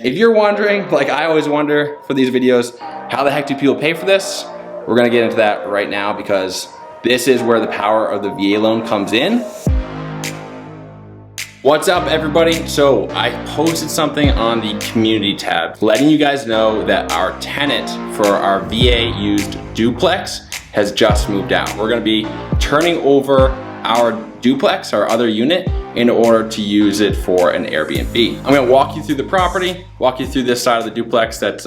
If you're wondering, like I always wonder for these videos, how the heck do people pay for this? We're gonna get into that right now because this is where the power of the VA loan comes in. What's up everybody? So I posted something on the community tab letting you guys know that our tenant for our VA used duplex has just moved out. We're gonna be turning over our duplex, our other unit, in order to use it for an Airbnb. I'm gonna walk you through the property, walk you through this side of the duplex that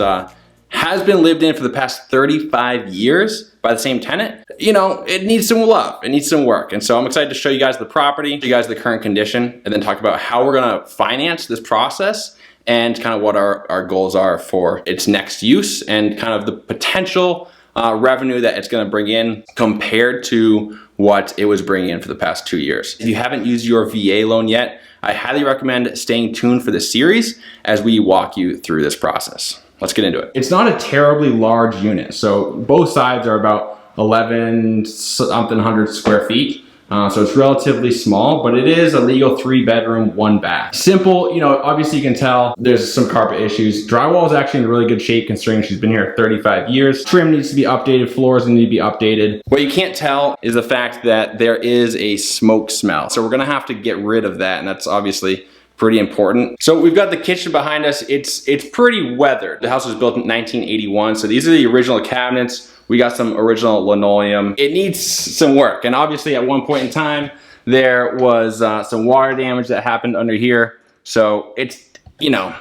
has been lived in for the past 35 years by the same tenant. You know, it needs some love, it needs some work. And so I'm excited to show you guys the property, show you guys the current condition, and then talk about how we're gonna finance this process and kind of what our goals are for its next use and kind of the potential revenue that it's gonna bring in compared to what it was bringing in for the past 2 years. If you haven't used your VA loan yet, I highly recommend staying tuned for this series as we walk you through this process. Let's get into it. It's not a terribly large unit. So both sides are about 11 something hundred square feet. So it's relatively small, but it is a legal 3-bedroom, 1-bath. Simple, you know, obviously you can tell there's some carpet issues. Drywall is actually in really good shape considering she's been here 35 years. Trim needs to be updated, floors need to be updated. What you can't tell is the fact that there is a smoke smell. So we're gonna have to get rid of that, and that's obviously pretty important. So we've got the kitchen behind us. It's pretty weathered. The house was built in 1981, so these are the original cabinets. We got some original linoleum. It needs some work, and obviously at one point in time, there was some water damage that happened under here. So it's, you know,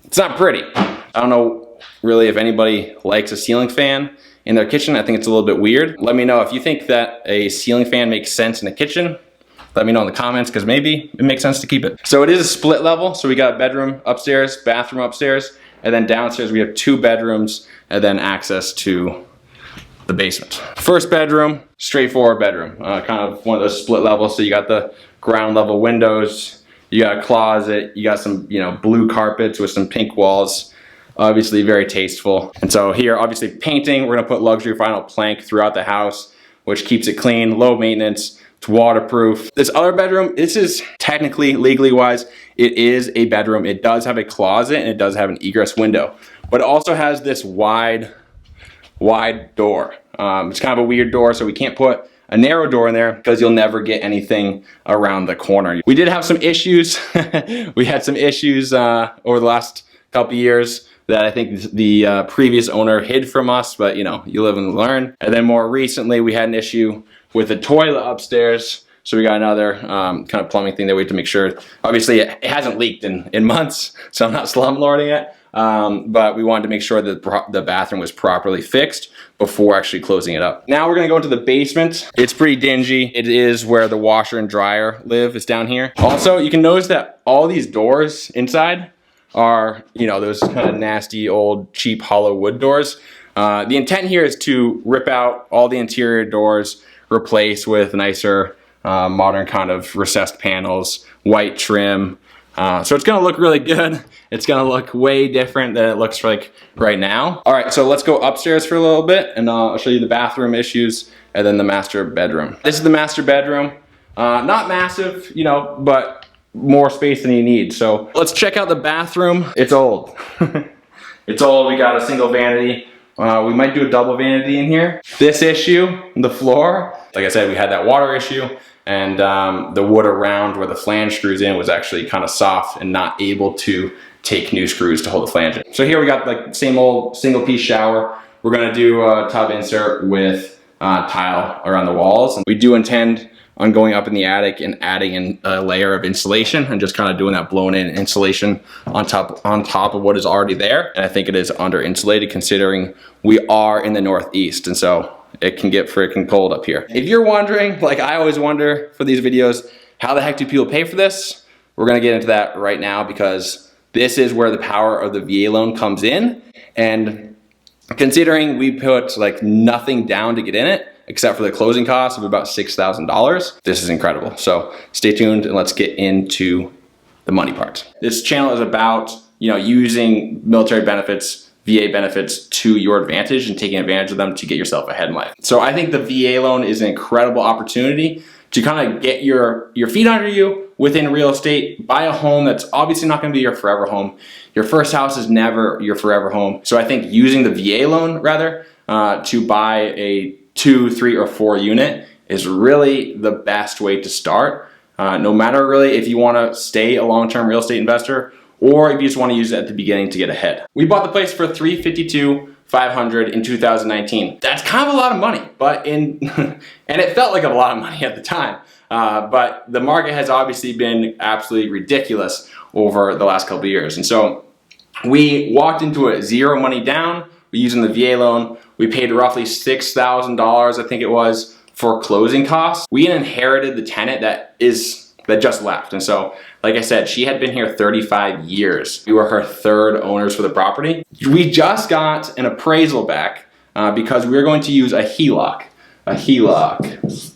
it's not pretty. I don't know really if anybody likes a ceiling fan in their kitchen. I think it's a little bit weird. Let me know if you think that a ceiling fan makes sense in a kitchen. Let me know in the comments because maybe it makes sense to keep it. So it is a split level. So we got bedroom upstairs, bathroom upstairs, and then downstairs we have 2 bedrooms and then access to the basement. First bedroom, straightforward bedroom. Kind of one of those split levels. So you got the ground level windows, you got a closet, you got some, you know, blue carpets with some pink walls. Obviously very tasteful. And so here, obviously painting, we're gonna put luxury vinyl plank throughout the house, which keeps it clean, low maintenance. It's waterproof. This other bedroom, this is technically, legally wise, it is a bedroom. It does have a closet and it does have an egress window, but it also has this wide door. It's kind of a weird door, so we can't put a narrow door in there because you'll never get anything around the corner. We did have some issues. We had some issues over the last couple of years that I think the previous owner hid from us, but you know, you live and learn. And then more recently, we had an issue with the toilet upstairs. So we got another kind of plumbing thing that we had to make sure. Obviously it hasn't leaked in months, so I'm not slumlording it. But we wanted to make sure that the bathroom was properly fixed before actually closing it up. Now we're gonna go into the basement. It's pretty dingy. It is where the washer and dryer live, is down here. Also, you can notice that all these doors inside are, you know, those kind of nasty old cheap hollow wood doors. The intent here is to rip out all the interior doors, replace with nicer modern kind of recessed panels, white trim. So it's gonna look really good. It's gonna look way different than it looks like right now. All right, so let's go upstairs for a little bit and I'll show you the bathroom issues and then the master bedroom. This is the master bedroom. Not massive, you know, but more space than you need. So let's check out the bathroom. It's old. It's old, we got a single vanity. We might do a double vanity in here. This issue, the floor, like I said, we had that water issue and the wood around where the flange screws in was actually kind of soft and not able to take new screws to hold the flange in. So here we got like same old single piece shower. We're gonna do a tub insert with tile around the walls. And we do intend on going up in the attic and adding in a layer of insulation and just kind of doing that blown in insulation on top of what is already there. And I think it is under insulated considering we are in the Northeast. And so it can get freaking cold up here. If you're wondering, like I always wonder for these videos, how the heck do people pay for this? We're gonna get into that right now because this is where the power of the VA loan comes in. And considering we put like nothing down to get in it, except for the closing cost of about $6,000. This is incredible. So stay tuned and let's get into the money part. This channel is about, you know, using military benefits, VA benefits to your advantage and taking advantage of them to get yourself ahead in life. So I think the VA loan is an incredible opportunity to kind of get your feet under you within real estate. Buy a home that's obviously not going to be your forever home. Your first house is never your forever home. So I think using the VA loan rather to buy a 2, 3, or 4 unit is really the best way to start. No matter really if you want to stay a long-term real estate investor or if you just want to use it at the beginning to get ahead. We bought the place for $352,500 in 2019. That's kind of a lot of money, but and it felt like a lot of money at the time. But the market has obviously been absolutely ridiculous over the last couple of years. And so we walked into it 0 money down. We're using the VA loan. We paid roughly $6,000, I think it was, for closing costs. We inherited the tenant that just left. And so, like I said, she had been here 35 years. We were her 3rd owners for the property. We just got an appraisal back because we were going to use a HELOC. A HELOC.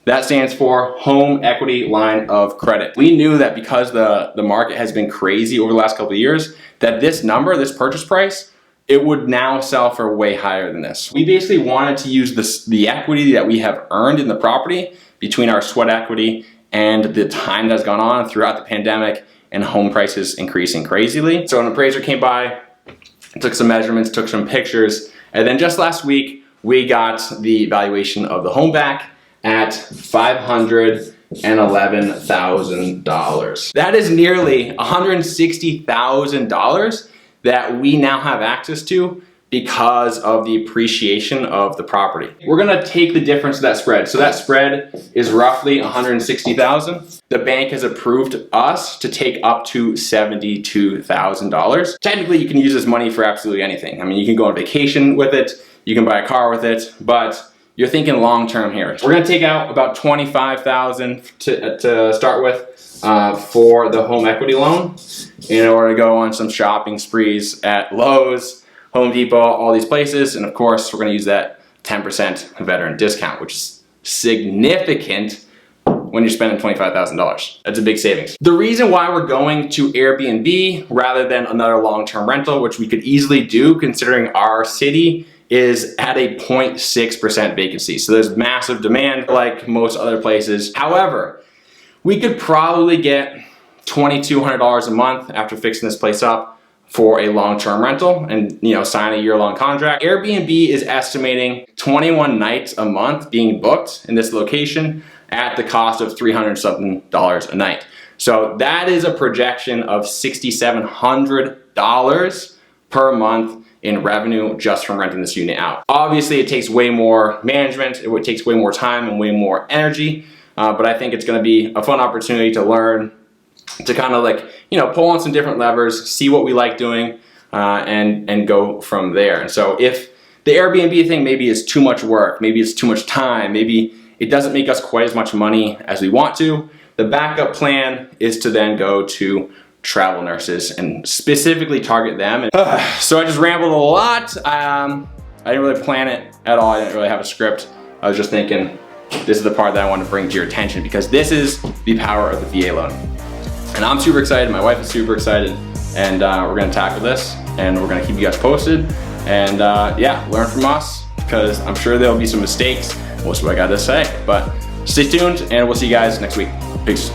That stands for Home Equity Line of Credit. We knew that because the market has been crazy over the last couple of years, that this number, this purchase price, it would now sell for way higher than this. We basically wanted to use the equity that we have earned in the property between our sweat equity and the time that's gone on throughout the pandemic and home prices increasing crazily. So an appraiser came by, took some measurements, took some pictures, and then just last week, we got the valuation of the home back at $511,000. That is nearly $160,000 that we now have access to because of the appreciation of the property. We're gonna take the difference of that spread. So that spread is roughly $160,000. The bank has approved us to take up to $72,000. Technically, you can use this money for absolutely anything. I mean, you can go on vacation with it, you can buy a car with it, but you're thinking long-term here. We're gonna take out about $25,000 to start with for the home equity loan in order to go on some shopping sprees at Lowe's, Home Depot, all these places. And of course, we're gonna use that 10% veteran discount, which is significant when you're spending $25,000. That's a big savings. The reason why we're going to Airbnb rather than another long-term rental, which we could easily do considering our city is at a 0.6% vacancy. So there's massive demand like most other places. However, we could probably get $2,200 a month after fixing this place up for a long-term rental and sign a year-long contract. Airbnb is estimating 21 nights a month being booked in this location at the cost of $300 something a night. So that is a projection of $6,700 per month in revenue just from renting this unit out. Obviously, it takes way more management, it takes way more time and way more energy, but I think it's gonna be a fun opportunity to learn, to kind of pull on some different levers, see what we like doing, and go from there. And so if the Airbnb thing maybe is too much work, maybe it's too much time, maybe it doesn't make us quite as much money as we want to, the backup plan is to then go to travel nurses and specifically target them. So I just rambled a lot. I didn't really plan it at all. I didn't really have a script. I was just thinking, this is the part that I want to bring to your attention because this is the power of the VA loan. And I'm super excited, my wife is super excited, and we're gonna tackle this and we're gonna keep you guys posted. And yeah, learn from us because I'm sure there'll be some mistakes. Most of what I got to say, but stay tuned and we'll see you guys next week. Peace.